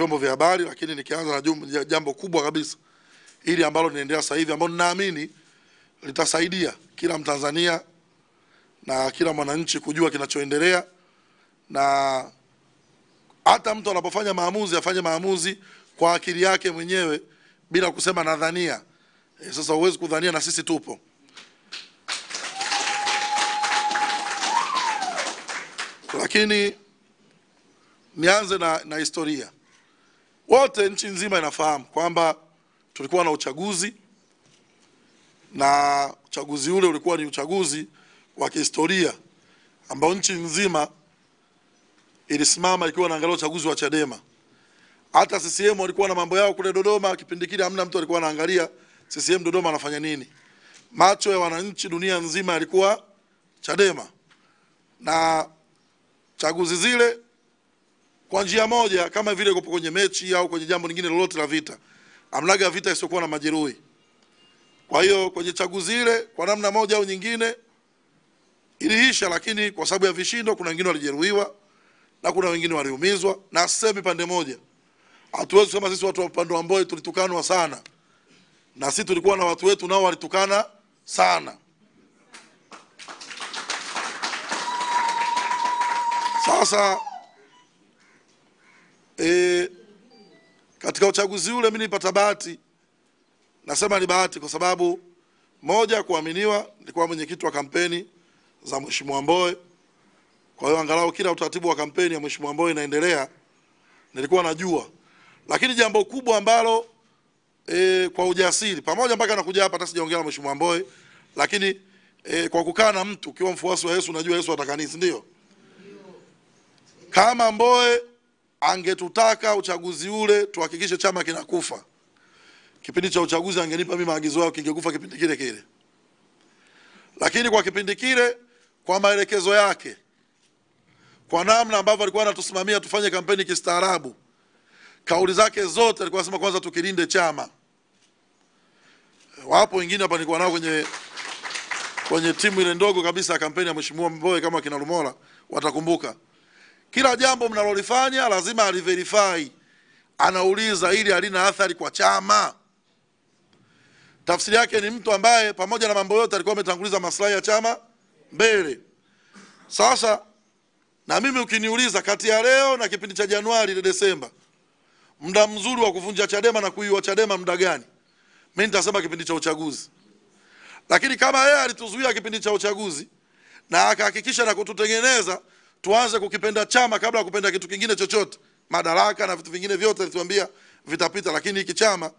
vyombo vya habari, lakini nikianza na jambo kubwa kabisa ili ambalo linaendelea sasa hivi, ambalo ninaamini litasaidia kila Mtanzania na kila mwananchi kujua kinachoendelea, na hata mtu anapofanya maamuzi afanye maamuzi kwa akili yake mwenyewe bila kusema nadhania. Sasa huwezi kudhania, na sisi tupo. Lakini nianze na historia. Wote nchi nzima inafahamu kwamba tulikuwa na uchaguzi, na uchaguzi ule ulikuwa ni uchaguzi wa kihistoria ambao nchi nzima ilisimama ikiwa inaangalia uchaguzi wa Chadema. Hata CCM walikuwa na mambo yao kule Dodoma, kipindi kile hamna mtu alikuwa anaangalia CCM Dodoma anafanya nini. Macho ya wananchi dunia nzima yalikuwa Chadema. Na chaguzi zile kwa njia moja, kama vile kupo kwenye mechi au kwenye jambo lingine lolote la vita, amlaga vita isiyokuwa na majeruhi. Kwa hiyo kwenye chaguzi ile kwa namna moja au nyingine iliisha, lakini kwa sababu ya vishindo kuna wengine walijeruhiwa na kuna wengine waliumizwa. Na semi pande moja, hatuwezi kusema sisi watu wa upande wa Mbowe tulitukanwa sana, na sisi tulikuwa na watu wetu nao walitukana sana. Sasa katika uchaguzi ule mimi nilipata bahati. Nasema ni bahati kwa sababu moja, kuaminiwa, nilikuwa mwenyekiti wa kampeni za Mheshimiwa Mbowe. Kwa hiyo angalau kila utaratibu wa kampeni ya Mheshimiwa Mbowe inaendelea nilikuwa najua. Lakini jambo kubwa ambalo kwa ujasiri, pamoja mpaka nakuja hapa hata sijaongea na Mheshimiwa Mbowe, lakini kwa kukaa na mtu ukiwa mfuasi wa Yesu, unajua Yesu atakanisi, ndio? Kama Mbowe angetutaka uchaguzi ule tuhakikishe chama kinakufa, kipindi cha uchaguzi angenipa mimi maagizo yao, kingekufa kipindi kile kile. Lakini kwa kipindi kile, kwa maelekezo yake, kwa namna ambavyo alikuwa anatusimamia tufanye kampeni kistaarabu, kauli zake zote alikuwa anasema kwanza tukilinde chama. Wapo wengine hapa nilikuwa nao kwenye timu ile ndogo kabisa ya kampeni ya Mheshimiwa Mbowe, kama kina Lumola watakumbuka. Kila jambo mnalolifanya lazima aliverify, anauliza ili halina athari kwa chama. Tafsiri yake ni mtu ambaye pamoja na mambo yote alikuwa ametanguliza maslahi ya chama mbele. Sasa na mimi ukiniuliza kati ya leo na kipindi cha Januari na Desemba, muda mzuri wa kuvunja Chadema na kuiua Chadema muda gani? Mimi nitasema kipindi cha uchaguzi. Lakini kama yeye alituzuia kipindi cha uchaguzi na akahakikisha na kututengeneza tuanze kukipenda chama kabla ya kupenda kitu kingine chochote, madaraka na vitu vingine vyote alituambia vitapita, lakini hiki chama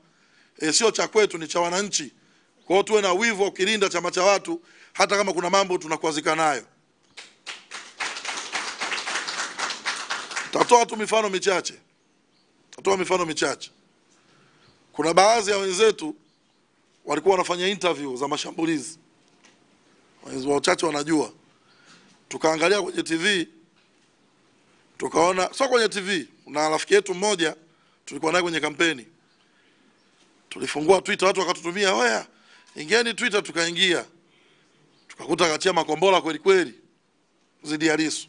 sio cha kwetu, ni cha wananchi. Kwa hiyo tuwe na wivu wa kulinda chama cha watu hata kama kuna mambo tunakuazika nayo. Tatoa tu mifano michache. Kuna baadhi ya wenzetu walikuwa wanafanya interview za mashambulizi. Wachache wanajua. Tukaangalia kwenye TV, tukaona, sio kwenye TV, na rafiki yetu mmoja tulikuwa naye kwenye kampeni. Tulifungua Twitter, watu wakatutumia, "Oya, ingieni Twitter." Tukaingia. Tukakuta akatia makombola kweli kweli zidi ya Lissu.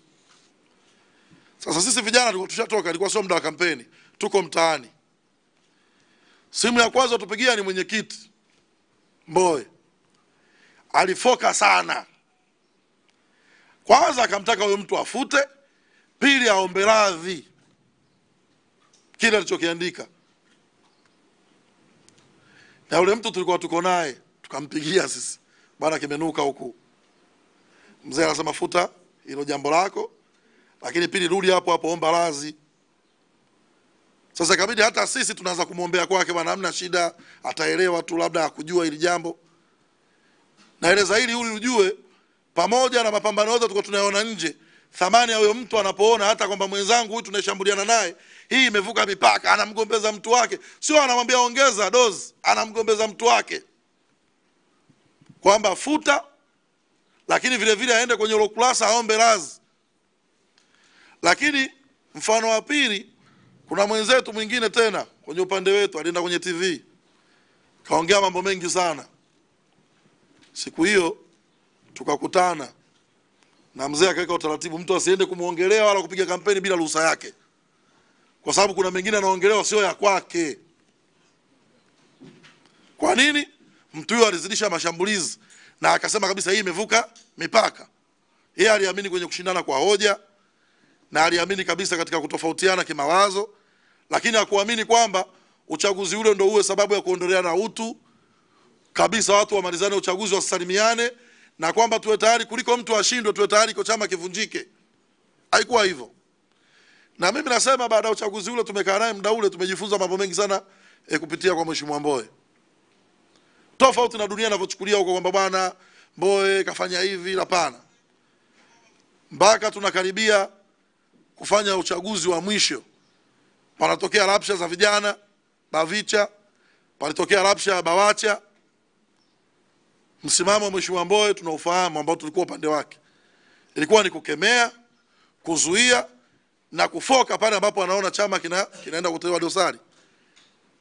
Sasa sisi vijana tulikuwa tushatoka, ilikuwa sio muda wa kampeni, tuko mtaani. Simu ya kwanza tupigia ni mwenyekiti Mbowe. Alifoka sana. Kwanza akamtaka huyo mtu afute, pili aombe radhi kile alichokiandika. Na yule mtu tulikuwa tuko naye, tukampigia sisi, "Bwana, kimenuka huku." Mzee anasema, "Futa hilo jambo lako, lakini pili rudi hapo hapo omba radhi." Sasa ikabidi hata sisi tunaanza kumwombea kwake, "Bwana, hamna shida, ataelewa tu, labda hakujua hili jambo." Naeleza hili ili ujue pamoja na mapambano yote tulikuwa tunayoona nje, thamani ya huyo mtu anapoona hata kwamba mwenzangu huyu tunashambuliana naye, hii imevuka mipaka, anamgombeza mtu wake, sio anamwambia ongeza dozi, anamgombeza mtu wake kwamba futa, lakini vile vile aende kwenye ukurasa aombe radhi. Lakini mfano wa pili, kuna mwenzetu mwingine tena kwenye upande wetu alienda kwenye TV kaongea mambo mengi sana. Siku hiyo tukakutana na mzee akaweka utaratibu, mtu asiende kumuongelea wala kupiga kampeni bila ruhusa yake. kwa sababu kuna mengine anaongelewa sio ya kwake. Kwa nini? Mtu huyo alizidisha mashambulizi na akasema kabisa hii imevuka mipaka. Yeye aliamini kwenye kushindana kwa hoja na aliamini kabisa katika kutofautiana kimawazo, lakini hakuamini kwamba uchaguzi ule ndio uwe sababu ya kuondoleana utu kabisa, watu wamalizane uchaguzi wasalimiane, na kwamba tuwe tayari kuliko mtu ashindwe tuwe tayari kwa chama kivunjike. Haikuwa hivyo. Na mimi nasema baada ya uchaguzi ule tumekaa naye muda ule tumejifunza mambo mengi sana kupitia kwa Mheshimiwa Mbowe. Tofauti na dunia inavyochukulia huko kwamba bwana Mbowe kafanya hivi, hapana. Mpaka tunakaribia kufanya uchaguzi wa mwisho, panatokea rapsha za vijana Bavicha, palitokea rapsha ya Bawacha. Msimamo wa Mheshimiwa Mbowe tunaufahamu, ambao tulikuwa upande wake. Ilikuwa ni kukemea, kuzuia na kufoka pale ambapo anaona chama kinaenda kutolewa dosari.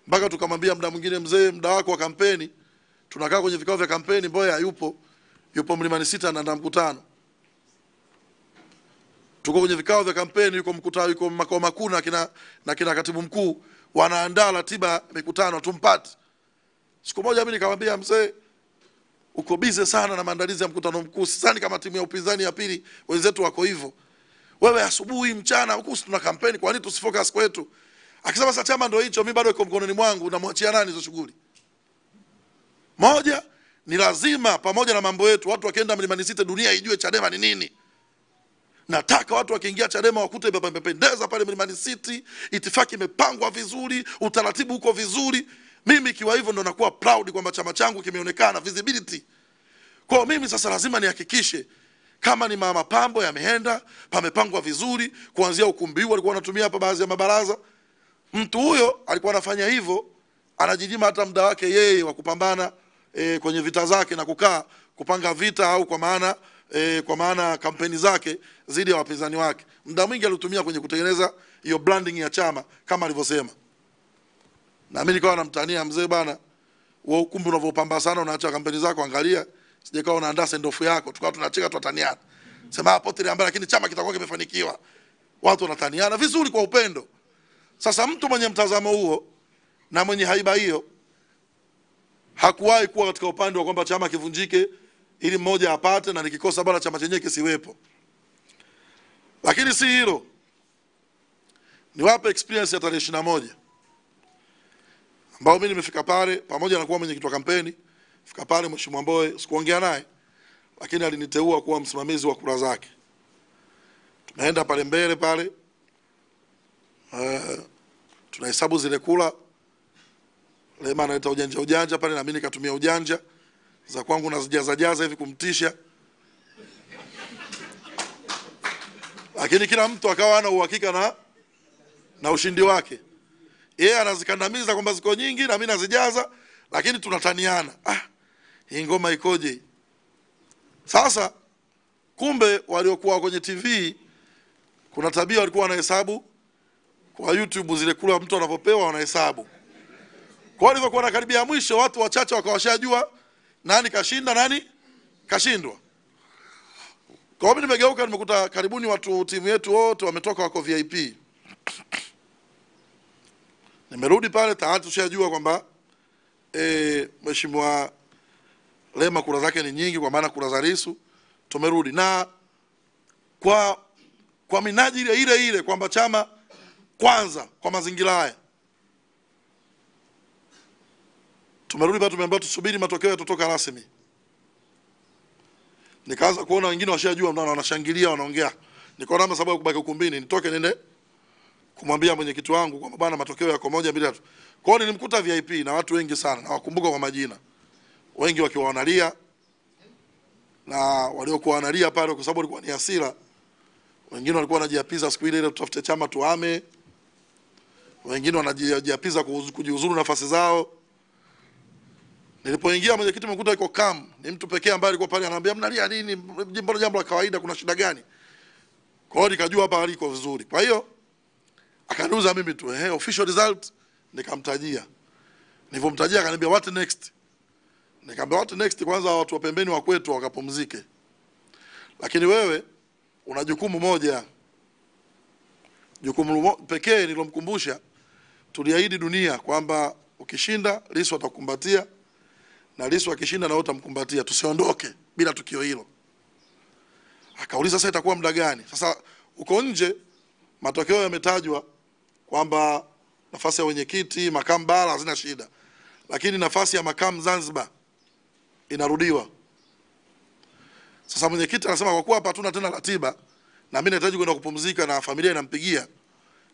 Mpaka tukamwambia muda mwingine, mzee, muda wako wa kampeni, tunakaa kwenye vikao vya kampeni, Mbowe hayupo, yupo Mlimani City anaandaa mkutano. Tuko kwenye vikao vya kampeni, yuko mkutano, yuko makao makuu na kina katibu mkuu wanaandaa ratiba mikutano, tumpate. Siku moja mimi nikamwambia, mzee, uko busy sana na maandalizi ya mkutano mkuu, sidhani kama timu ya upinzani ya pili wenzetu wako hivyo. Wewe asubuhi, mchana, huku tuna kampeni, kwa nini tusifocus kwetu? Akisema sasa chama ndio hicho, mimi bado iko mkononi mwangu, namwachia nani hizo shughuli? Moja, ni lazima pamoja na mambo yetu watu wakienda Mlimani City dunia ijue Chadema ni nini. Nataka watu wakiingia Chadema wakute imependeza pale Mlimani City, itifaki imepangwa vizuri, utaratibu uko vizuri. Mimi kiwa hivyo ndo nakuwa proud kwamba chama changu kimeonekana, visibility. Kwa mimi sasa lazima nihakikishe kama ni mapambo yameenda, pamepangwa vizuri, kuanzia ukumbi huu alikuwa anatumia hapa baadhi ya mabaraza. Mtu huyo alikuwa anafanya hivyo, anajijima hata muda wake yeye wa kupambana kwenye vita zake na kukaa kupanga vita, au kwa maana kampeni zake zidi ya wapinzani wake. Muda mwingi alitumia kwenye kutengeneza hiyo branding ya chama kama alivyosema. Na mimi nikawa namtania, mzee bana, wewe ukumbi unavyopamba sana unaacha kampeni zako, angalia sijakawa unaandaa send off yako. Tukawa tunacheka tutaniana. Sema hapo tele ambaye, lakini chama kitakuwa kimefanikiwa. Watu wanataniana vizuri kwa upendo. Sasa mtu mwenye mtazamo huo na mwenye haiba hiyo hakuwahi kuwa katika upande wa kwamba chama kivunjike ili mmoja apate na nikikosa bala chama chenyewe kisiwepo. Lakini si hilo. Niwape experience ya tarehe 21. Ambao mimi nimefika pale pamoja na kuwa mwenyekiti wa kampeni. Fika pale Mheshimiwa Mbowe, sikuongea naye, lakini aliniteua kuwa msimamizi wa kura zake. Tunaenda pale mbele pale, tunahesabu zile kura. Lema analeta ujanja pale, na mimi nikatumia ujanja za kwangu na zijaza hivi kumtisha. Lakini kila mtu akawa ana uhakika na ushindi wake. Yeye anazikandamiza kwamba ziko nyingi na mimi nazijaza, lakini tunataniana. Hii ngoma ikoje? Sasa kumbe waliokuwa kwenye TV kuna tabia walikuwa wanahesabu kwa YouTube zile kula mtu anapopewa wanahesabu. Kwa hivyo kwa karibia mwisho watu wachache wakawashajua nani kashinda nani kashindwa. Kwa hiyo nimegeuka nimekuta karibuni watu timu yetu wote wametoka wako VIP. Nimerudi pale tayari tushajua kwamba Mheshimiwa Lema kura zake ni nyingi, kwa maana kura za Lissu. Tumerudi na kwa minajili ile kwamba chama kwanza kwa mazingira haya. Tumerudi pale tumeambiwa tusubiri matokeo yatotoka rasmi. Nikaanza kuona wengine washajua ndio wanashangilia wanaongea. Nikaona sababu ya kubaki ukumbini nitoke nende kumwambia mwenyekiti wangu kwamba bana matokeo yako 1 2 3. Kwa hiyo nilimkuta VIP na watu wengi sana na wakumbuka kwa majina. Wengi wakiwa wanalia na waliokuwa wanalia pale kwa sababu walikuwa ni hasira. Wengine walikuwa wanajiapiza siku ile tutafute chama tuame. Wengine wanajiapiza kujiuzuru nafasi zao. Nilipoingia mwenyekiti mkuta yuko calm, ni mtu pekee ambaye alikuwa pale ananiambia mnalia nini? Jambo la kawaida, kuna shida gani? Kwa hiyo nikajua hapa aliko vizuri. Kwa hiyo akaniuza mimi tu official result, nikamtajia. Nilipomtajia akaniambia what next? Nikamwambia what next, kwanza watu wa pembeni wa kwetu wakapumzike. Lakini wewe una jukumu moja. Jukumu pekee nilomkumbusha, tuliahidi dunia kwamba ukishinda Lissu atakukumbatia na Lissu akishinda na wewe utamkumbatia, tusiondoke bila tukio hilo. Akauliza sasa itakuwa muda gani? Sasa uko nje matokeo yametajwa kwamba nafasi ya wenyekiti, makamu bara hazina shida. Lakini nafasi ya makamu Zanzibar inarudiwa. Sasa mwenyekiti anasema kwa kuwa hapa hatuna tena ratiba na mimi nahitaji kwenda kupumzika na familia inampigia,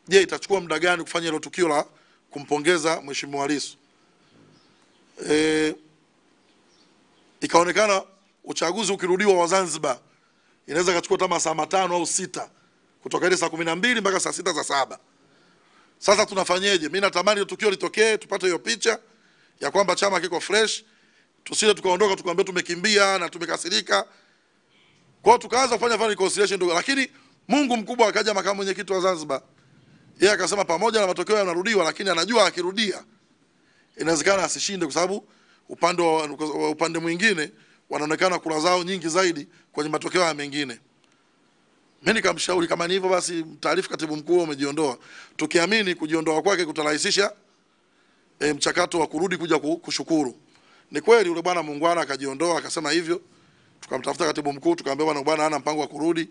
je, itachukua muda gani kufanya hilo tukio la kumpongeza Mheshimiwa Lissu? Ikaonekana uchaguzi ukirudiwa wa Zanzibar inaweza kachukua kama saa 5 au 6 kutoka ile saa 12 mpaka saa 6 za 7. Sasa tunafanyeje? Mimi natamani hiyo tukio litokee, tupate hiyo picha ya kwamba chama kiko fresh, tusile tukaondoka tukamwambia tumekimbia na tumekasirika. Kwa tukaanza kufanya reconciliation ndogo, lakini Mungu mkubwa akaja makamu mwenyekiti wa Zanzibar. Yeye akasema pamoja na matokeo yanarudiwa, lakini anajua akirudia inawezekana asishinde kwa sababu upande mwingine wanaonekana kura zao nyingi zaidi kwenye matokeo ya mengine. Mimi nikamshauri kama ni hivyo basi taarifa katibu mkuu umejiondoa. Tukiamini kujiondoa kwake kutarahisisha mchakato wa kurudi kuja kushukuru. Ni kweli yule bwana muungwana akajiondoa akasema hivyo. Tukamtafuta katibu mkuu tukamwambia bwana hana mpango wa kurudi.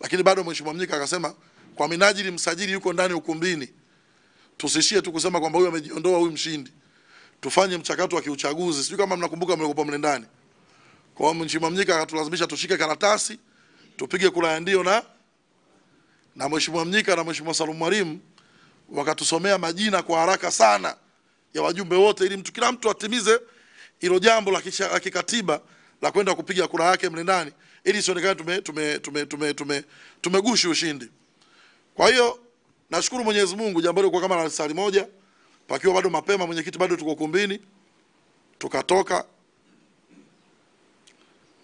Lakini bado Mheshimiwa Mnyika akasema kwa minajili msajili yuko ndani ukumbini. Tusishie tu kusema kwamba huyu amejiondoa huyu mshindi. Tufanye mchakato wa kiuchaguzi. Sijui kama mnakumbuka mlikuwa mle ndani. Kwa hiyo Mheshimiwa Mnyika akatulazimisha tushike karatasi, tupige kura ya ndio na Mheshimiwa Mnyika na Mheshimiwa Salum Mwalimu wakatusomea majina kwa haraka sana ya wajumbe wote ili kila mtu atimize hilo jambo la kikatiba la kwenda kupiga kura yake mle ndani ili isionekane tumegushi ushindi. Kwa hiyo nashukuru Mwenyezi Mungu jambo hilo kwa kama la saa moja pakiwa bado mapema, mwenyekiti bado tuko kumbini, tukatoka.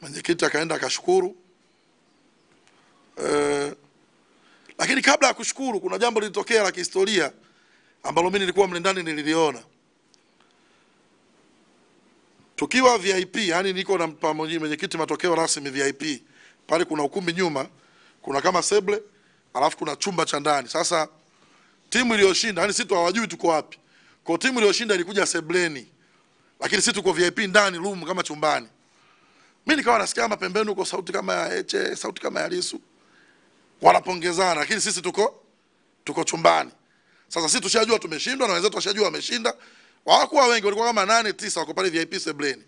Mwenyekiti akaenda akashukuru. Lakini kabla ya kushukuru kuna jambo lilitokea la kihistoria ambalo mimi nilikuwa mle ndani nililiona. Tukiwa VIP, yani niko na mwenyekiti matokeo rasmi VIP. Pale kuna ukumbi nyuma, kuna kama seble, alafu kuna chumba cha ndani. Sasa timu iliyoshinda, yani sisi hawajui tuko wapi. Kwa timu iliyoshinda ilikuja sebleni. Lakini sisi tuko VIP ndani room kama chumbani. Mimi nikawa nasikia kama pembeni uko sauti kama ya Heche, sauti kama ya Lissu. Wanapongezana, lakini sisi tuko chumbani. Sasa sisi tushajua tumeshindwa na wenzetu washajua wameshinda. Hawakuwa wengi, walikuwa kama 8 9 wako pale VIP sebleni.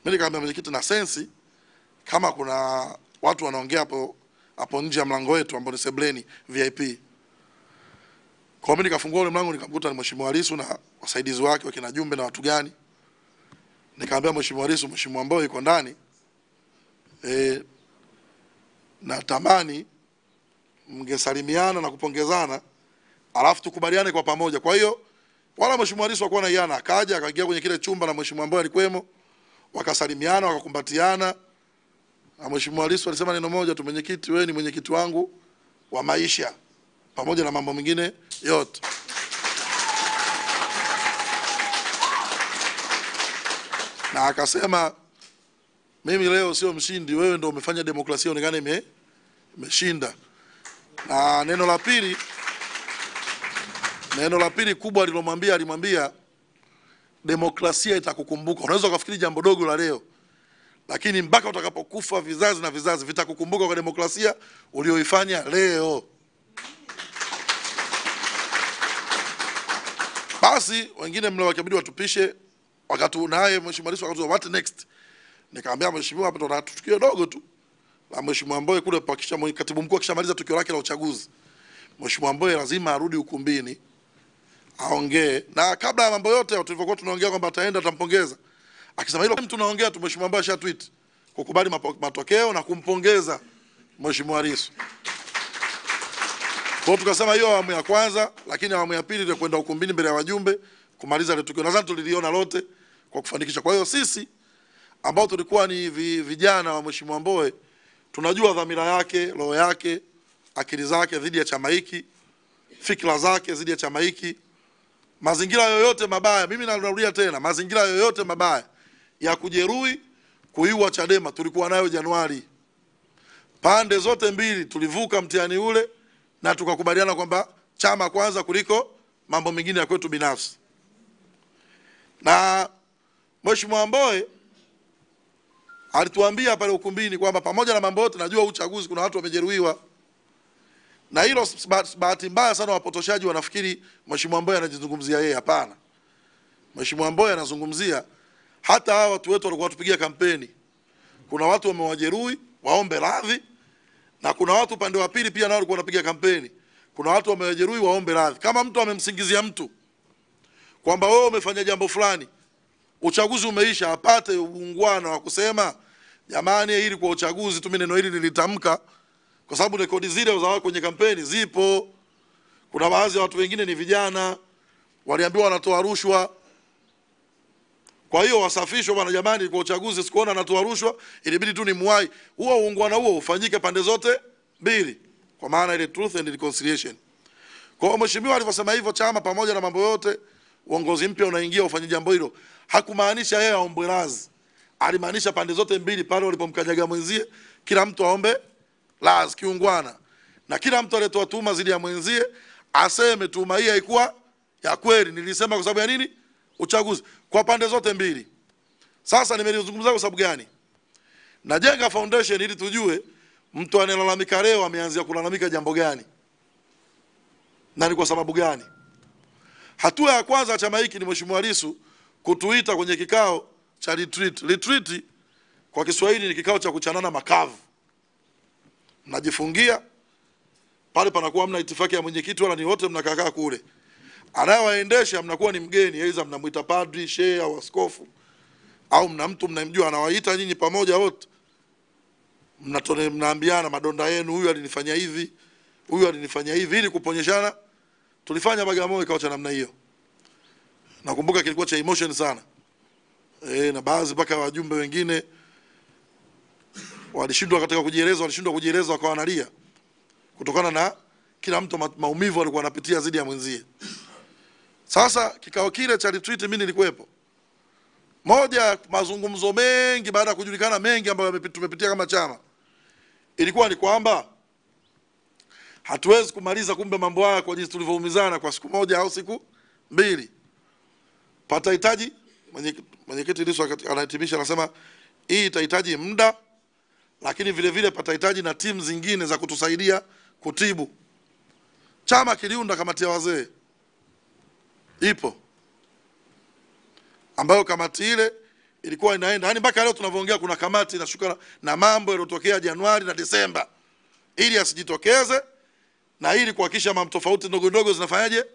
Mimi nikamwambia mwenyekiti na sensi kama kuna watu wanaongea hapo nje ya mlango wetu ambao ni sebleni VIP. Kwa mimi nikafungua ule mlango nikamkuta ni Mheshimiwa Lissu na wasaidizi wake wakina Jumbe na watu gani. Nikamwambia Mheshimiwa Lissu, Mheshimiwa Mbowe yuko ndani. Na tamani mngesalimiana na kupongezana alafu tukubaliane kwa pamoja. Kwa hiyo wala Mheshimiwa Lissu hakuwa na yana, akaja akaingia kwenye kile chumba na Mheshimiwa Mbowe alikuwemo, wakasalimiana wakakumbatiana. Na Mheshimiwa Lissu alisema neno moja tu, mwenyekiti wewe ni mwenyekiti wangu wa maisha pamoja na mambo mengine yote. Na akasema mimi leo sio mshindi, wewe ndio umefanya demokrasia onekane imeshinda. Na neno la pili kubwa alimwambia demokrasia itakukumbuka. Unaweza kufikiri jambo dogo la leo, lakini mpaka utakapokufa vizazi na vizazi vitakukumbuka kwa demokrasia ulioifanya leo. Basi wengine mlewakabidi watupishe wakati naye Mheshimiwa Lissu akatoa what next. Nikamwambia Mheshimiwa hapa tuna tukio dogo tu la Mheshimiwa Mbowe kule pakisha katibu mkuu akishamaliza tukio lake la uchaguzi. Mheshimiwa Mbowe lazima arudi ukumbini aongee, na kabla ya mambo yote tulivyokuwa tunaongea kwamba ataenda atampongeza, akisema hilo tunaongea tu Mheshimiwa Mbowe asha tweet kukubali matokeo na kumpongeza Mheshimiwa Lissu. Kwa tukasema hiyo awamu ya kwanza, lakini awamu ya pili ile kwenda ukumbini mbele ya wajumbe kumaliza ile tukio. Nadhani tuliliona lote kwa kufanikisha. Kwa hiyo sisi ambao tulikuwa ni vijana wa Mheshimiwa Mbowe tunajua dhamira yake, roho yake, akili zake dhidi ya chama hiki, fikra zake dhidi ya chama hiki. Mazingira yoyote mabaya, mimi narudia tena, mazingira yoyote mabaya ya kujeruhi, kuiua Chadema tulikuwa nayo Januari. Pande zote mbili tulivuka mtihani ule na tukakubaliana kwamba chama kwanza kuliko mambo mengine ya kwetu binafsi. Na Mheshimiwa Mbowe alituambia pale ukumbini kwamba pamoja na mambo yote, najua uchaguzi kuna watu wamejeruhiwa, na hilo bahati mbaya sana wapotoshaji wanafikiri Mheshimiwa Mbowe anajizungumzia yeye. Hapana, Mheshimiwa Mbowe anazungumzia hata hawa watu wetu walikuwa watupigia kampeni. Kuna watu wamewajeruhi, waombe radhi, na kuna watu upande wa pili pia nao walikuwa wanapiga kampeni. Kuna watu wamewajeruhi, waombe radhi. Kama mtu amemsingizia mtu kwamba wewe umefanya jambo fulani, uchaguzi umeisha, apate uungwana wa kusema jamani, hili kwa uchaguzi tu, mimi neno hili nilitamka kwa sababu rekodi zile za wao kwenye kampeni zipo. Kuna baadhi ya watu wengine ni vijana, waliambiwa wanatoa rushwa, kwa hiyo wasafishwe bwana, jamani, kwa uchaguzi sikuona anatoa rushwa, ilibidi tu ni muwai. Huo uungwana huo ufanyike pande zote mbili, kwa maana ile truth and reconciliation. Kwa hiyo mheshimiwa alivyosema hivyo, chama pamoja na mambo yote, uongozi mpya unaingia ufanye jambo hilo, hakumaanisha yeye aombe radhi. Alimaanisha pande zote mbili pale walipomkanyaga mwenzie, kila mtu aombe radhi kiungwana, na kila mtu aliyetoa tuhuma zidi ya mwenzie aseme tuhuma hii haikuwa ya kweli, nilisema kwa sababu ya nini? Uchaguzi, kwa pande zote mbili. Sasa nimelizungumza kwa sababu gani? Najenga foundation ili tujue mtu anelalamika leo ameanzia kulalamika jambo gani na ni kwa sababu gani. Hatua ya kwanza ya chama hiki ni Mheshimiwa Lissu kutuita kwenye kikao cha retreat. Retreat kwa Kiswahili ni kikao cha kuchanana makavu. Mnajifungia pale, panakuwa mna itifaki ya mwenyekiti wala ni wote mnakaa kule. Anayewaendesha mnakuwa ni mgeni, aidha mnamuita padri, shehe au askofu, au mna mtu mnamjua anawaita nyinyi pamoja wote. Mnaambiana madonda yenu, huyu alinifanya hivi, huyu alinifanya hivi, ili kuponyeshana. Tulifanya Bagamoyo kikao cha namna hiyo. Nakumbuka kilikuwa cha emotion sana. Na baadhi mpaka wajumbe wengine walishindwa katika kujieleza, wakawa wanalia kutokana na kila mtu maumivu alikuwa anapitia zidi ya mwenzie. Sasa kikao kile cha retreat mimi nilikuwepo. Moja mazungumzo mengi baada ya kujulikana mengi ambayo tumepitia kama chama, ilikuwa ni kwamba hatuwezi kumaliza kumbe mambo haya kwa jinsi tulivyoumizana kwa siku moja au siku mbili. Patahitaji, mwenyekiti Lissu anahitimisha anasema hii itahitaji muda, lakini vile vile patahitaji na timu zingine za kutusaidia kutibu. Chama kiliunda kamati ya wazee, ipo, ambayo kamati ile ilikuwa inaenda, yani mpaka leo tunavyoongea kuna kamati inashuka na mambo yaliyotokea Januari na Desemba, ili asijitokeze na ili kuhakikisha mambo tofauti ndogo ndogo zinafanyaje,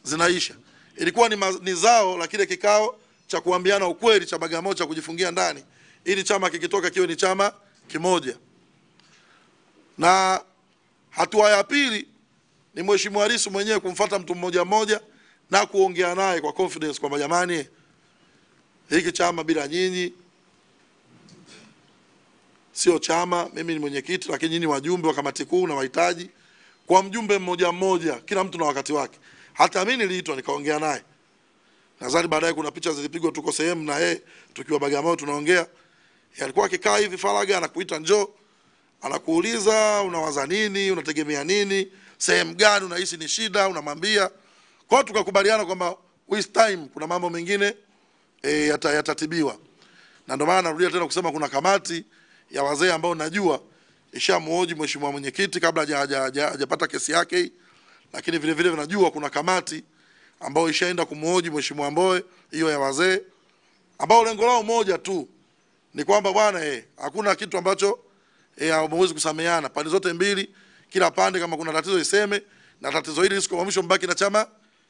zinaisha. Ilikuwa ni zao la kile kikao cha kuambiana ukweli cha Bagamoyo cha kujifungia ndani, ili chama kikitoka kiwe ni chama kimoja. Na hatua ya pili ni Mheshimiwa Lissu mwenyewe kumfuata mtu mmoja mmoja na kuongea naye kwa confidence kwamba jamani, hiki chama bila nyinyi sio chama. Mimi ni mwenyekiti, lakini nyinyi wajumbe wa kamati kuu na wahitaji kwa mjumbe mmoja mmoja, kila mtu na wakati wake. Hata mimi niliitwa nikaongea naye. Nadhani baadaye kuna picha zilipigwa, tuko sehemu na yeye tukiwa Bagamoyo tunaongea. Alikuwa akikaa hivi faraga, anakuita njoo, anakuuliza unawaza nini, unategemea nini, sehemu gani unahisi ni shida, unamwambia. Kwa hiyo tukakubaliana kwamba with time kuna mambo mengine yatatibiwa. Na ndio maana narudia tena kusema kuna kamati ya wazee ambao najua ishamuoji mheshimiwa mwenyekiti kabla hajapata kesi yake, lakini vile vile najua kuna kamati ambao ishaenda kumuoji mheshimiwa Mbowe, hiyo ya wazee, ambao lengo lao moja tu ni kwamba bwana hakuna kitu ambacho hawezi kusameheana pande zote mbili, kila pande kama kuna tatizo iseme, na tatizo hili lisikomamishwe, mbaki na chama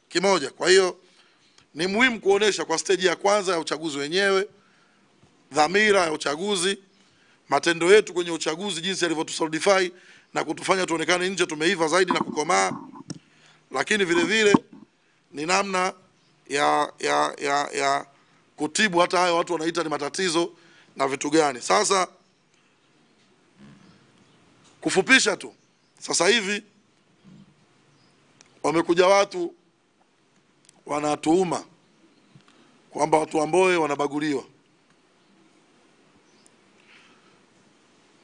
kimoja. Kwa hiyo ni muhimu kuonesha kwa stage ya kwanza ya uchaguzi wenyewe dhamira ya uchaguzi, matendo yetu kwenye uchaguzi jinsi yalivyotusolidify na kutufanya tuonekane nje tumeiva zaidi na kukomaa, lakini vile vile ni namna ya kutibu hata hayo watu wanaita ni matatizo na vitu gani. Sasa kufupisha tu, sasa hivi wamekuja watu wanatuuma kwamba watu wa Mbowe wanabaguliwa.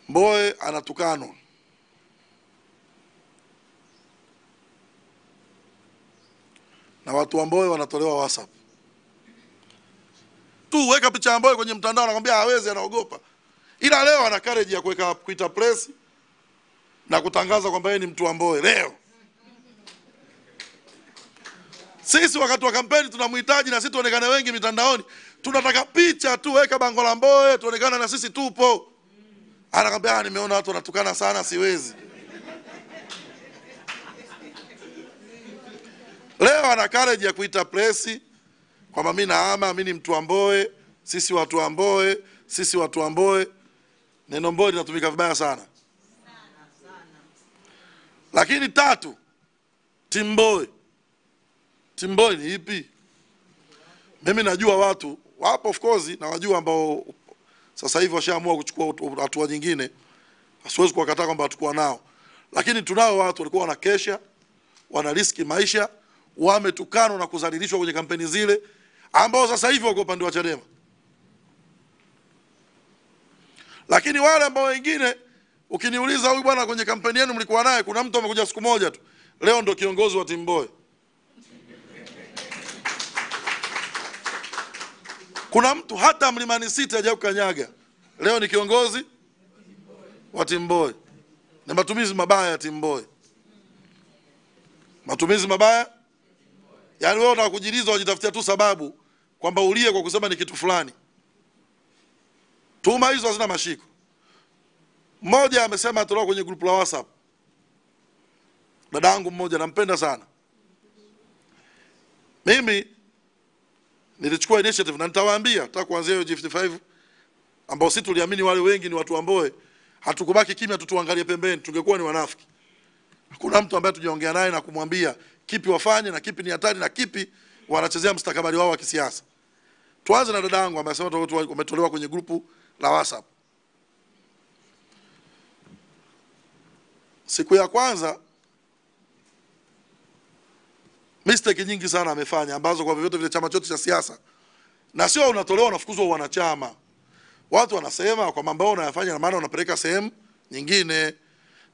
Mbowe anatukanwa, na watu wa Mbowe wanatolewa WhatsApp tu. Weka picha ya Mbowe kwenye mtandao, anakwambia hawezi, anaogopa. Ila leo ana courage ya kuita press na kutangaza kwamba yeye ni mtu wa Mbowe leo. Sisi wakati wa kampeni tunamhitaji na sisi tuonekane wengi mitandaoni. Tunataka picha tu, weka bango la Mbowe tuonekane na sisi tupo. Anakwambia nimeona watu wanatukana sana, siwezi. Leo ana courage ya kuita press kwamba mimi naama, mimi ni mtu wa Mbowe, sisi watu wa Mbowe, sisi watu wa Mbowe. Neno Mbowe linatumika vibaya sana. Lakini tatu, Team Mbowe. Team Mbowe ni ipi? Mimi najua watu wapo, of course, na wajua ambao sasa hivi washaamua kuchukua hatua nyingine. Siwezi kuwakataa kwamba hatakuwa nao. Lakini tunao watu walikuwa wanakesha, wana riski maisha, wametukanwa na kudhalilishwa kwenye kampeni zile, ambao sasa hivi wako upande wa Chadema. Lakini wale ambao wengine ukiniuliza huyu bwana kwenye kampeni yenu mlikuwa naye, kuna mtu amekuja siku moja tu, leo ndo kiongozi wa Team Mbowe. Kuna mtu hata Mlimani City haja kukanyaga, leo ni kiongozi wa Team Mbowe. Ni matumizi mabaya ya Team Mbowe. Matumizi mabaya. Yaani wewe unataka kujiliza, wajitafutia tu sababu kwamba ulie kwa kusema ni kitu fulani. Tuma hizo hazina mashiko. Mmoja amesema atolewa kwenye grupu la WhatsApp. Dadangu mmoja nampenda sana. Mimi nilichukua initiative na nitawaambia hata kuanzia hiyo G55 ambao sisi tuliamini wale wengi ni watu wa Mbowe, hatukubaki kimya tuangalie pembeni, tungekuwa ni wanafiki. Hakuna mtu ambaye tujaongea naye na kumwambia kipi wafanye na kipi ni hatari na kipi wanachezea mustakabali wao wa kisiasa. Tuanze na dadangu ambaye amesema umetolewa kwenye grupu la WhatsApp. Siku ya kwanza mistake nyingi sana amefanya ambazo kwa vyovyote vile chama chote cha siasa, na sio unatolewa unafukuzwa wanachama. Watu wanasema kwa mambo unayofanya na maana unapeleka sehemu nyingine,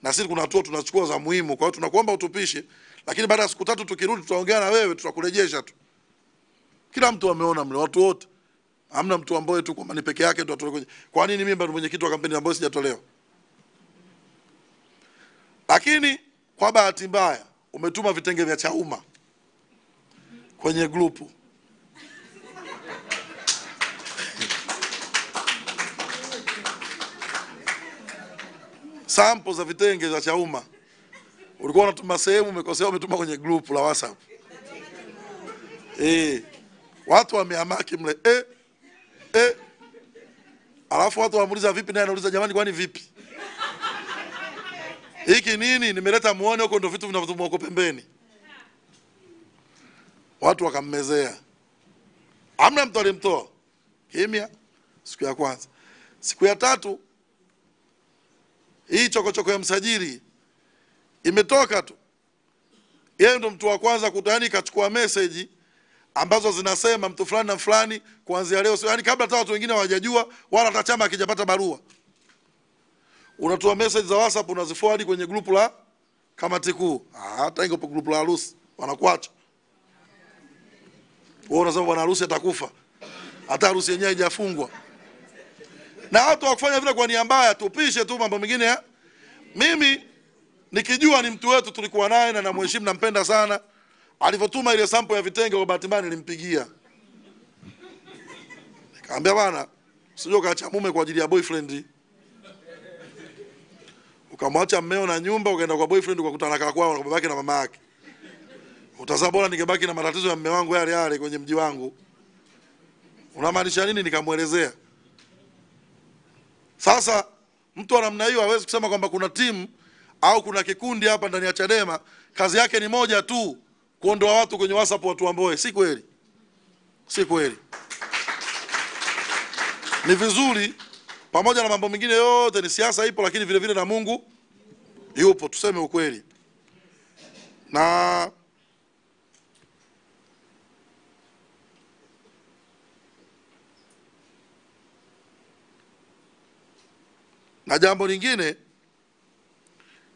na sisi kuna hatua tunachukua za muhimu. Kwa hiyo tunakuomba utupishe, lakini baada ya siku 3 tukirudi tutaongea na wewe, tutakurejesha tu. Kila mtu ameona mle, watu wote. Hamna mtu ambaye tu kwa mani peke yake ndio atolewe. Kwa nini mimi ndo mwenyekiti wa kampeni ambayo sijatolewa? Lakini kwa bahati mbaya umetuma vitenge vya Chauma kwenye grupu. Sample za vitenge vya Chauma. Ulikuwa unatuma sehemu, umekosea, umetuma kwenye grupu la WhatsApp. Watu wamehamaki mle. Alafu watu wamuuliza vipi, naye anauliza jamani kwani vipi? Hiki nini? Nimeleta muone huko, ndio vitu vinavyotumwa huko pembeni. Watu wakammezea. Hamna mtu alimtoa. Kimya siku ya kwanza. Siku ya 3 hii chokochoko ya msajili imetoka tu. Yeye ndo mtu wa kwanza kutani kachukua message ambazo zinasema mtu fulani na fulani kuanzia leo, yani kabla hata watu wengine hawajajua wala hata chama hakijapata barua. Unatoa message za WhatsApp unaziforward kwenye grupu la kamati kuu. Hata ingo grupu la harusi wanakuacha. Wao unasema bwana harusi atakufa. Hata harusi yenyewe haijafungwa. Na watu wakufanya vile kwa nia mbaya, tupishe tu mambo mengine ya. Mimi nikijua ni mtu wetu tulikuwa naye na namheshimu nampenda sana. Alivotuma ile sample ya vitenge kwa bahati mbaya nilimpigia. Nikamwambia bwana, usije ukaacha mume kwa ajili ya boyfriend. Ukamwacha mmeo na nyumba ukaenda kwa boyfriend ukakutana na kwao na babake na mama yake. Utazaa bora ningebaki na matatizo ya mume wangu yale yale kwenye mji wangu. Unamaanisha nini? Nikamuelezea. Sasa mtu wa namna hiyo hawezi kusema kwamba kuna timu au kuna kikundi hapa ndani ya Chadema kazi yake ni moja tu, kuondoa watu kwenye WhatsApp watu wa Mbowe. Si kweli. Si kweli. Ni vizuri pamoja na mambo mengine yote, ni siasa ipo, lakini vile vile na Mungu yupo, tuseme ukweli. Na jambo lingine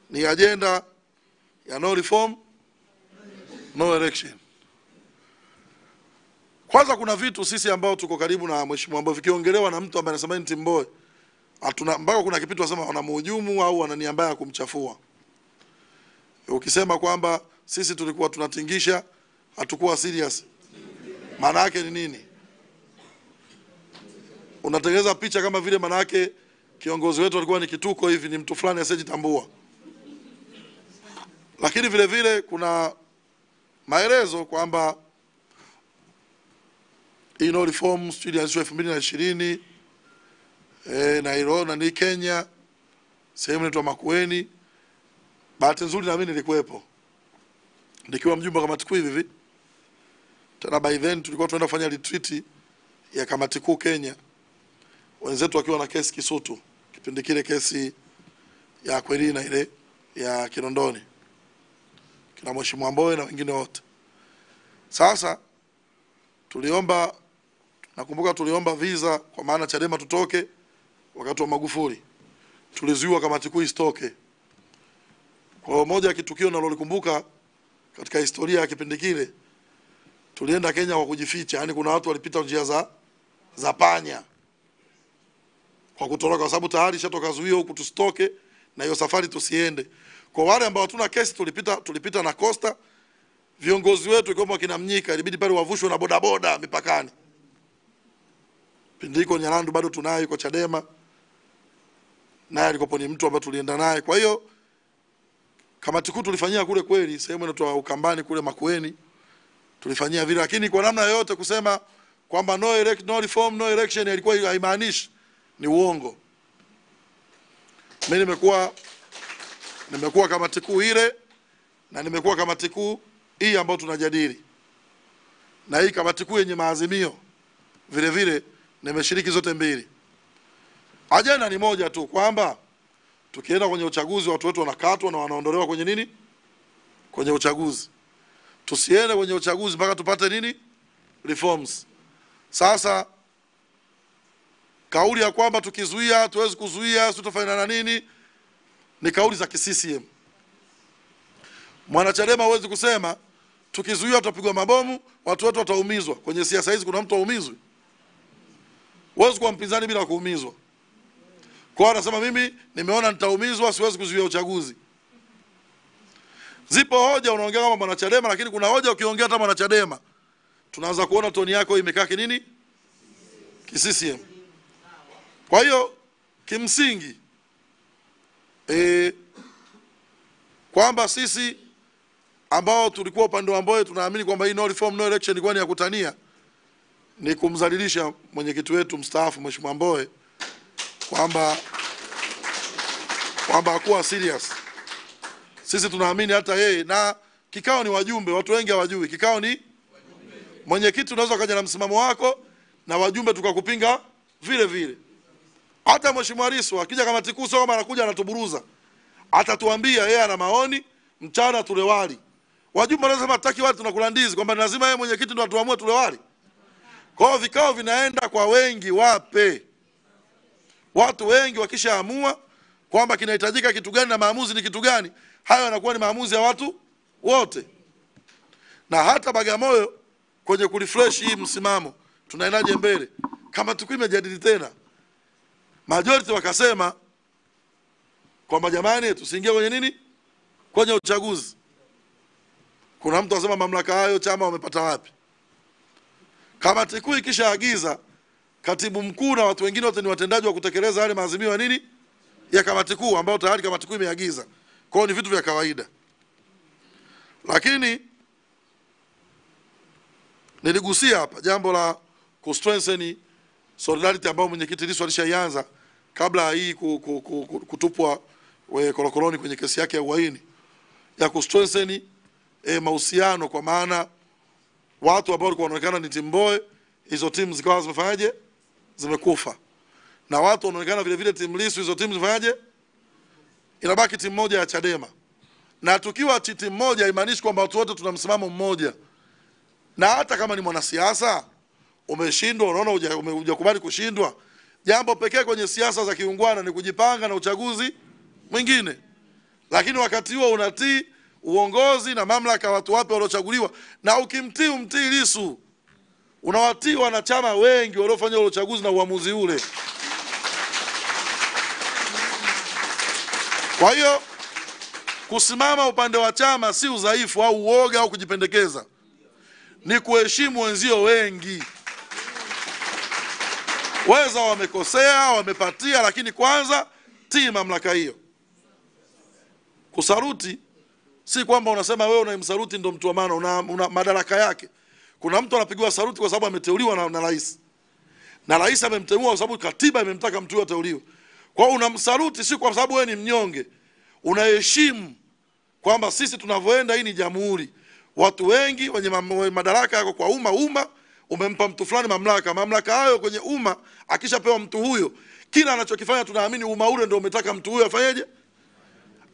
ni agenda ya no reform no election. Kwanza kuna vitu sisi ambao tuko karibu na mheshimiwa ambao vikiongelewa na mtu ambaye anasema ni Tim Mbowe, hatuna mpaka kuna kipitu wasema wanamhujumu au wanania mbaya kumchafua. Ukisema kwamba sisi tulikuwa tunatingisha, hatukuwa serious, maana yake ni nini? Unatengeneza picha kama vile maana yake kiongozi wetu alikuwa ni kituko hivi, ni mtu fulani asiyejitambua. Lakini vile vile kuna maelezo kwamba no reform studios 2020 Nairobi ni Kenya, sehemu inaitwa Makueni. Bahati nzuri na mimi nilikuwepo, nikiwa mjumbe wa kamati kuu hivi. Tena by then tulikuwa tunaenda kufanya retreat ya kamati kuu Kenya, wenzetu wakiwa na kesi Kisutu, kipindi kile kesi ya Kwelina ile ya Kinondoni, kina mheshimiwa Mbowe na wengine wote. Sasa tuliomba, nakumbuka tuliomba visa kwa maana Chadema tutoke wakati wa Magufuli. Tulizuiwa kamati kuu isitoke. Kwa moja ya kitukio nalolikumbuka katika historia ya kipindi kile, tulienda Kenya kwa kujificha. Yaani kuna watu walipita njia za panya kwa kutoroka, kwa sababu tayari shatoka zuio huku tusitoke na hiyo safari tusiende. Kwa wale ambao hatuna kesi tulipita na Costa. Viongozi wetu ikiwemo kina Mnyika ilibidi pale wavushwe na bodaboda mipakani. Pindiko Nyalandu bado tunaye yuko Chadema, naye alikopo ni mtu ambaye tulienda naye. Kwa hiyo kamati kuu tulifanyia kule kweli, sehemu inaitwa Ukambani kule Makueni, tulifanyia vile. Lakini kwa namna yote kusema kwamba no reform no election ilikuwa haimaanishi, ni uongo. Mimi nimekuwa kamati kuu ile na nimekuwa kamati kuu hii ambayo tunajadili, na hii kamati kuu yenye maazimio vile vile nimeshiriki zote mbili. Ajenda ni moja tu, kwamba tukienda kwenye uchaguzi watu wetu wanakatwa na wanaondolewa kwenye nini? Kwenye uchaguzi. Tusiende kwenye uchaguzi mpaka tupate nini? Reforms. Sasa kauli ya kwamba tukizuia tuwezi kuzuia tutafanya na nini ni kauli za CCM. Mwanachadema hawezi kusema tukizuia tutapigwa mabomu, watu wetu wataumizwa. Kwenye siasa hizi kuna mtu aumizwe? Huwezi kuwa mpinzani bila kuumizwa. Kwa anasema mimi nimeona nitaumizwa, siwezi kuzuia uchaguzi. Zipo hoja unaongea kama mwanachadema, lakini kuna hoja ukiongea hata mwanachadema tunaanza kuona toni yako imekaa kinini? CCM. Kwa hiyo kimsingi kwamba sisi ambao tulikuwa upande wa Mbowe tunaamini kwamba hii no reform no election ilikuwa ni ya kutania, ni kumdhalilisha mwenyekiti wetu mstaafu mheshimiwa Mbowe, kwamba hakuwa serious. Sisi tunaamini hata yeye, na kikao ni wajumbe, watu wengi hawajui kikao ni mwenyekiti. Unaweza kaja na msimamo wako na wajumbe tukakupinga vile vile. Hata mheshimiwa Lissu akija kamati kuu sio kama anakuja anatuburuza, atatuambia yeye ana maoni, mchana tule wali. Wajumbe wanasema hataki wali, tunakula ndizi, kwamba lazima yeye mwenyekiti ndo atuamue tule wali. Kwa hiyo vikao vinaenda kwa wengi, wape watu wengi. Wakishaamua kwamba kinahitajika kitu gani na maamuzi ni kitu gani, hayo yanakuwa ni maamuzi ya watu wote. Na hata Bagamoyo kwenye kurefresh hii msimamo tunaendaje mbele, kama tukio imejadili tena, majority wakasema kwamba jamani tusiingie kwenye nini? Kwenye uchaguzi. Kuna mtu anasema mamlaka hayo chama wamepata wapi? Kamati kuu ikishaagiza, katibu mkuu na watu wengine wote ni watendaji wa kutekeleza yale maazimio ya nini? Ya kamati kuu, ambao tayari kamati kuu imeagiza. Kwa hiyo ni vitu vya kawaida. Lakini niligusia hapa jambo la kustrengthen solidarity ambao mwenyekiti Lissu alishaianza kabla hii kutupwa korokoroni kwenye kesi yake ya uhaini, ya kustrengthen mahusiano, kwa maana watu ambao walikuwa wanaonekana ni Tim Mbowe, hizo timu zikawa zimefanyaje? Zimekufa. Na watu wanaonekana vile vile Tim Lissu, hizo timu zimefanyaje? Inabaki timu moja ya Chadema. Na tukiwa timu moja haimaanishi kwamba watu wote tuna msimamo mmoja. Na hata kama ni mwanasiasa umeshindwa, unaona hujakubali kushindwa, jambo pekee kwenye siasa za kiungwana ni kujipanga na uchaguzi mwingine. Lakini wakati huo unatii uongozi na mamlaka watu wapi waliochaguliwa, na umtii Lissu. unawatii wanachama wengi waliofanya ule uchaguzi na uamuzi ule. Kwa hiyo kusimama upande wa chama si udhaifu au uoga au kujipendekeza, ni kuheshimu wenzio wengi. Weza wamekosea, wamepatia, lakini kwanza tii mamlaka hiyo. Kusaruti si kwamba unasema wewe unayemsaruti ndio mtu wa maana, una madaraka yake. Kuna mtu anapigwa saruti kwa sababu ameteuliwa na rais. Na rais amemteua kwa sababu katiba imemtaka mtu ateuliwe. Kwa hiyo unamsaruti si kwa sababu wewe ni mnyonge. Unaheshimu kwamba sisi tunavyoenda hii ni jamhuri. Watu wengi wenye madaraka yako kwa umma umempa mtu fulani mamlaka hayo kwenye umma. Akishapewa mtu huyo, kila anachokifanya tunaamini umma ule ndio umetaka mtu huyo afanyeje.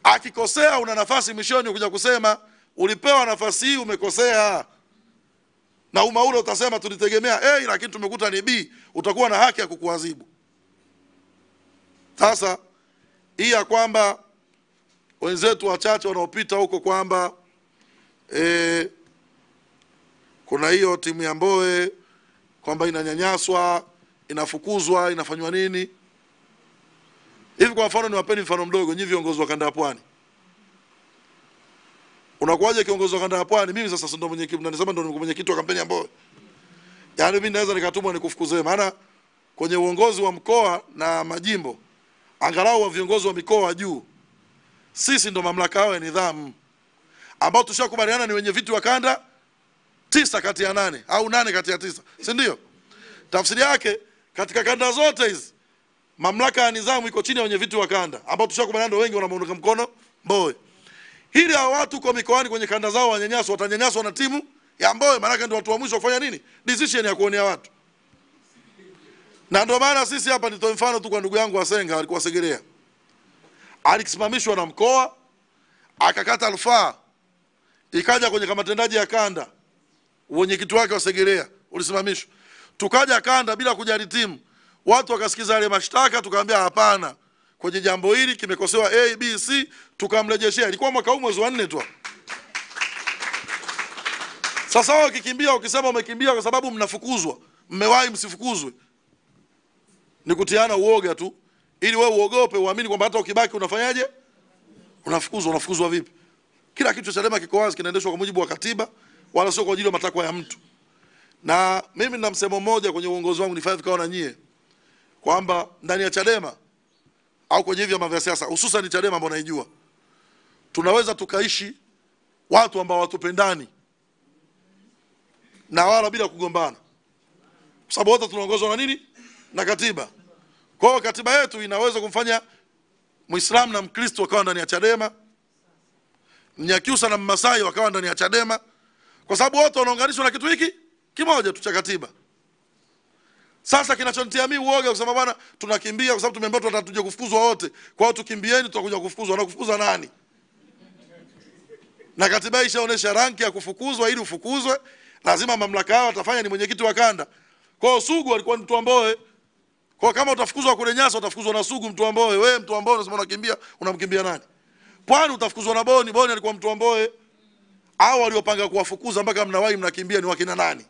Akikosea una nafasi mwishoni kuja kusema ulipewa nafasi hii umekosea, na umma ule utasema tulitegemea A lakini tumekuta ni B, utakuwa na haki ya kukuadhibu. Sasa hii ya kwamba wenzetu wachache wanaopita huko kwamba kuna hiyo timu ya Mbowe kwamba inanyanyaswa, inafukuzwa, inafanywa nini hivi. Kwa mfano niwapeni mfano mdogo, nyinyi viongozi wa kanda ya Pwani. Unakuwaje kiongozi wa kanda ya Pwani? Mimi sasa ndio mwenyekiti, mnanisema ndio mwenyekiti wa kampeni ya Mbowe. Yaani mimi naweza nikatumwa nikufukuze, maana kwenye uongozi wa mkoa na majimbo, angalau wa viongozi wa mikoa juu, sisi ndo mamlaka yao ya nidhamu, ambao tushakubaliana ni wenye viti wa kanda 9 kati ya 8 au 8 kati ya 9, si ndio? Tafsiri yake katika kanda zote hizi mamlaka ya nidhamu iko chini ya wenye viti wa kanda, ambao tushakubaliana ndio wengi wanamuunga mkono Mbowe. Hili hao watu kwa mikoani kwenye kanda zao wanyanyaswa, watanyanyaswa na timu ya Mbowe, maana ndio watu wa mwisho kufanya nini? Decision ya kuonea watu. Na ndio maana sisi hapa, nitoe mfano tu kwa ndugu yangu Asenga, alikuwa Segerea. Alisimamishwa na mkoa, akakata rufaa, ikaja kwenye kamati tendaji ya kanda, mwenyekiti wake wa Segerea ulisimamishwa. Tukaja kanda bila kujali timu, watu wakasikiza yale mashtaka, tukaambia hapana, kwenye jambo hili kimekosewa A B C, tukamrejeshea. Ilikuwa mwaka huu mwezi wa 4 tu. Sasa wao kikimbia, ukisema umekimbia kwa sababu mnafukuzwa, mmewahi msifukuzwe, ni kutiana uoga tu, ili wewe uogope, uamini kwamba hata ukibaki unafanyaje? Unafukuzwa. Unafukuzwa vipi? Kila kitu cha Chadema kiko wazi, kinaendeshwa kwa mujibu wa katiba, wala sio kwa ajili ya matakwa ya mtu. Na mimi nina msemo mmoja kwenye uongozi wangu, nifanye vikao na nyie, kwamba ndani ya Chadema au kwenye vyama vya siasa, hususan Chadema ambao naijua, tunaweza tukaishi watu ambao watupendani na wala bila kugombana, kwa sababu wote tunaongozwa na nini? Na katiba. Kwa hiyo katiba yetu inaweza kumfanya Muislamu na Mkristo wakawa ndani ya Chadema, Mnyakyusa na Mmasai wakawa ndani ya Chadema, kwa sababu wote wanaunganishwa na kitu hiki kimoja tu cha katiba. Sasa kinachonitia mimi uoga kusema bwana tunakimbia kwa sababu tumeambiwa tutatuje kufukuzwa wote. Kwa hiyo tukimbieni, tutakuja kufukuzwa. Na kufukuza nani? Na katiba ishaonesha ranki ya kufukuzwa. Ili ufukuzwe lazima mamlaka yao atafanya ni mwenyekiti wa kanda. Kwa hiyo Sugu alikuwa mtu wa Mbowe. Kwa kama utafukuzwa kule Nyasa, utafukuzwa na Sugu, mtu wa Mbowe. Wewe mtu wa Mbowe unasema unakimbia, unamkimbia nani? Pwani utafukuzwa na Boni. Boni alikuwa mtu wa Mbowe. Hao waliopanga kuwafukuza mpaka mnawahi mnakimbia ni wakina nani?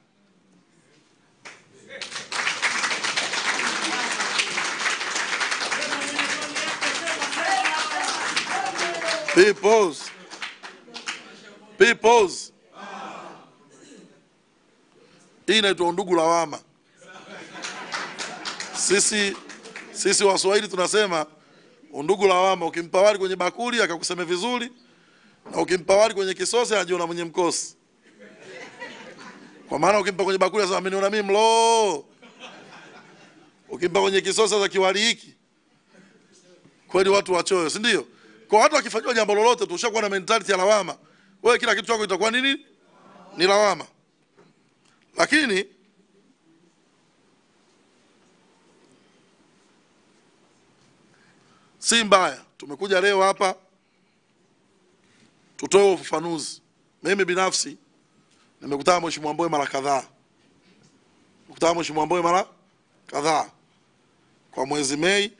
Peoples. Hii inaitwa undugu lawama. Sisi Waswahili tunasema undugu lawama. Ukimpa wali kwenye bakuli akakuseme vizuri, na ukimpa wali kwenye kisosi anajiona mwenye mkosi. Kwa maana ukimpa kwenye bakuli anasema ameniona mimi mlo. Ukimpa kwenye kisosi za kiwali hiki. Kweli watu wachoyo, si ndio? Kwa watu wakifanywa jambo lolote tu ushakuwa na mentality ya lawama. Wewe kila kitu chako itakuwa nini? Ni lawama. Lakini si mbaya. Tumekuja leo hapa tutoe ufafanuzi. Mimi binafsi nimekutana na Mheshimiwa Mbowe mara kadhaa. Kwa mwezi Mei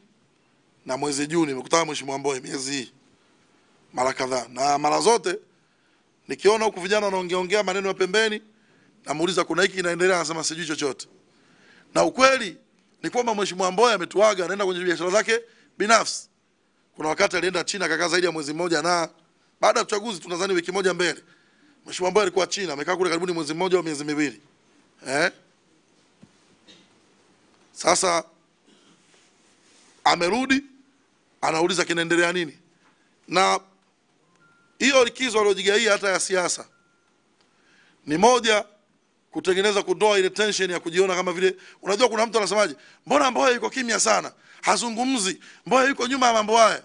na mwezi Juni nimekutana na Mheshimiwa Mbowe miezi hii mara kadhaa. Na mara zote nikiona huku vijana wanaongea maneno ya pembeni, namuuliza kuna hiki inaendelea, anasema sijui chochote. Na ukweli ni kwamba Mheshimiwa Mbowe ametuaga, anaenda kwenye biashara zake binafsi. Kuna wakati alienda China akakaa zaidi ya mwezi mmoja, na baada ya uchaguzi tunadhani wiki moja mbele, Mheshimiwa Mbowe alikuwa China, amekaa kule karibuni mwezi mmoja au miezi miwili. Sasa amerudi, anauliza kinaendelea nini. Na hiyo likizo aliyojigaia hata ya siasa ni moja, kutengeneza kutoa ile tension ya kujiona kama vile, unajua kuna mtu anasemaje, mbona Mbowe yuko kimya sana, hazungumzi, Mbowe yuko nyuma ya mambo haya.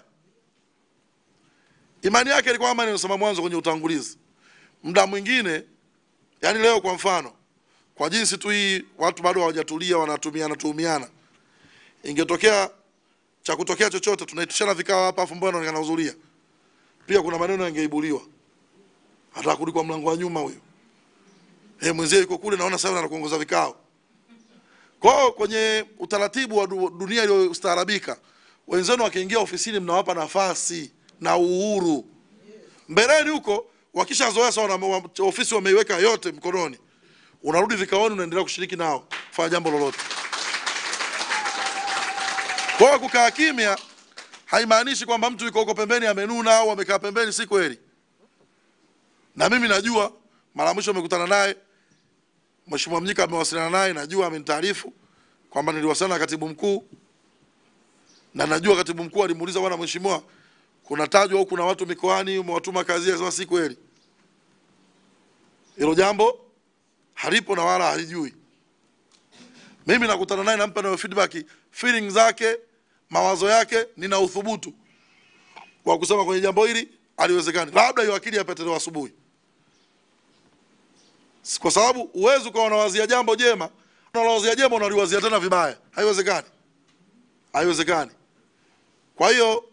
Imani yake ilikuwa kama nilisema mwanzo kwenye utangulizi. Muda mwingine, yani leo kwa mfano, kwa jinsi tu hii watu bado hawajatulia, wanatumiana. Ingetokea cha kutokea chochote, tunaitishana vikao hapa, afu Mbowe anaonekana kuhudhuria. Pia kuna maneno yangeibuliwa. Hata kurudi kwa mlango wa nyuma huyo. Mwenzie yuko kule, naona sasa anakuongoza vikao. Kwa kwenye utaratibu wa dunia iliyostaarabika, wenzenu wakiingia ofisini mnawapa nafasi na uhuru. Mbeleni huko wakishazoea sawa, ofisi wameiweka yote mkononi, unarudi vikaoni, unaendelea kushiriki nao kufanya jambo lolote. Kwa kukaa kimya haimaanishi kwamba mtu yuko huko pembeni amenuna au amekaa pembeni, si kweli. Na mimi najua mara mwisho nimekutana naye Mheshimiwa Mnyika, amewasiliana naye, najua amenitaarifu kwamba niliwasiliana na katibu mkuu, na najua katibu mkuu alimuuliza, bwana mheshimiwa, kuna tajwa au kuna watu mikoani umewatuma kazi? Akasema si kweli, hilo jambo halipo na wala halijui. Mimi nakutana naye, nampa na feedback, feeling zake, mawazo yake, nina uthubutu kwa kusema kwenye jambo hili haliwezekani. Labda hiyo akili yapate leo asubuhi. Kwa sababu uwezo ukawa unawazia jambo jema, unawazia jema unaliwazia tena vibaya. Haiwezekani. Haiwezekani. Kwa hiyo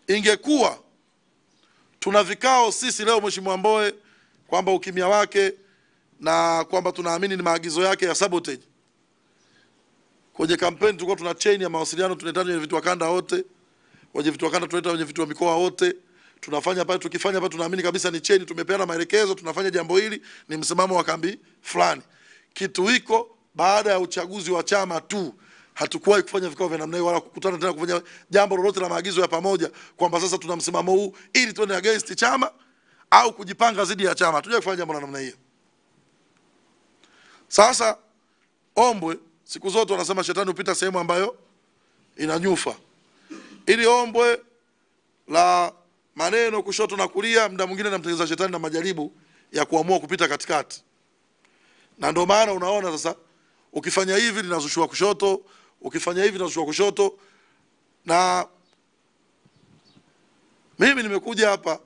ingekuwa tuna vikao sisi leo Mheshimiwa Mbowe kwamba ukimya wake na kwamba tunaamini ni maagizo yake ya sabotage. Kwenye kampeni tulikuwa tuna chain ya mawasiliano, tunaitana kwenye vitu kanda wote. Kwenye vitu kanda tunaita kwenye vitu mikoa wote. Tunafanya pale, tukifanya pale tunaamini kabisa ni chain, tumepeana maelekezo, tunafanya jambo hili, ni msimamo wa kambi fulani. Kitu hiko baada ya uchaguzi wa chama tu. Hatukuwahi kufanya vikao vya namna hiyo wala kukutana tena kufanya jambo lolote la maagizo ya pamoja kwamba sasa tuna msimamo huu ili tuende against chama au kujipanga dhidi ya chama. Hatujawahi kufanya jambo la namna hiyo. Sasa ombwe siku zote wanasema shetani hupita sehemu ambayo inanyufa. Ili ombwe la maneno kushoto na kulia, muda mwingine namtengeneza shetani na majaribu ya kuamua kupita katikati. Na ndio maana unaona sasa ukifanya hivi linazushwa kushoto, ukifanya hivi linazushwa kushoto. Na mimi nimekuja hapa,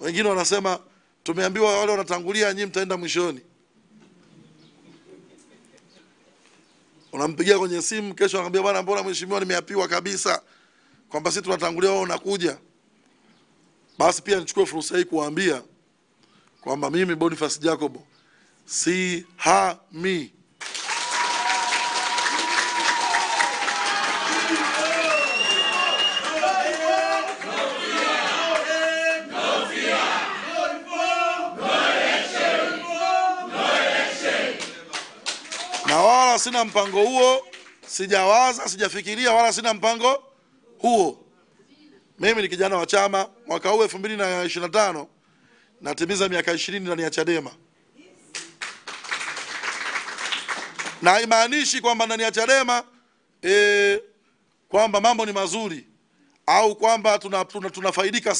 wengine wanasema tumeambiwa wale wanatangulia nyinyi mtaenda mwishoni. Unampigia kwenye simu kesho anakuambia bwana, mbona mheshimiwa nimeapiwa kabisa kwamba sisi tunatangulia, wao unakuja. Basi pia nichukue fursa hii kuwaambia kwamba mimi Boniface Jacob si hami. Na wala sina mpango huo, sijawaza, sijafikiria, wala sina mpango huo. Mimi ni kijana wa chama, mwaka huu 2025 natimiza miaka 20 ndani ya Chadema. Na haimaanishi kwamba ndani ya Chadema kwamba mambo ni mazuri au kwamba tunafaidika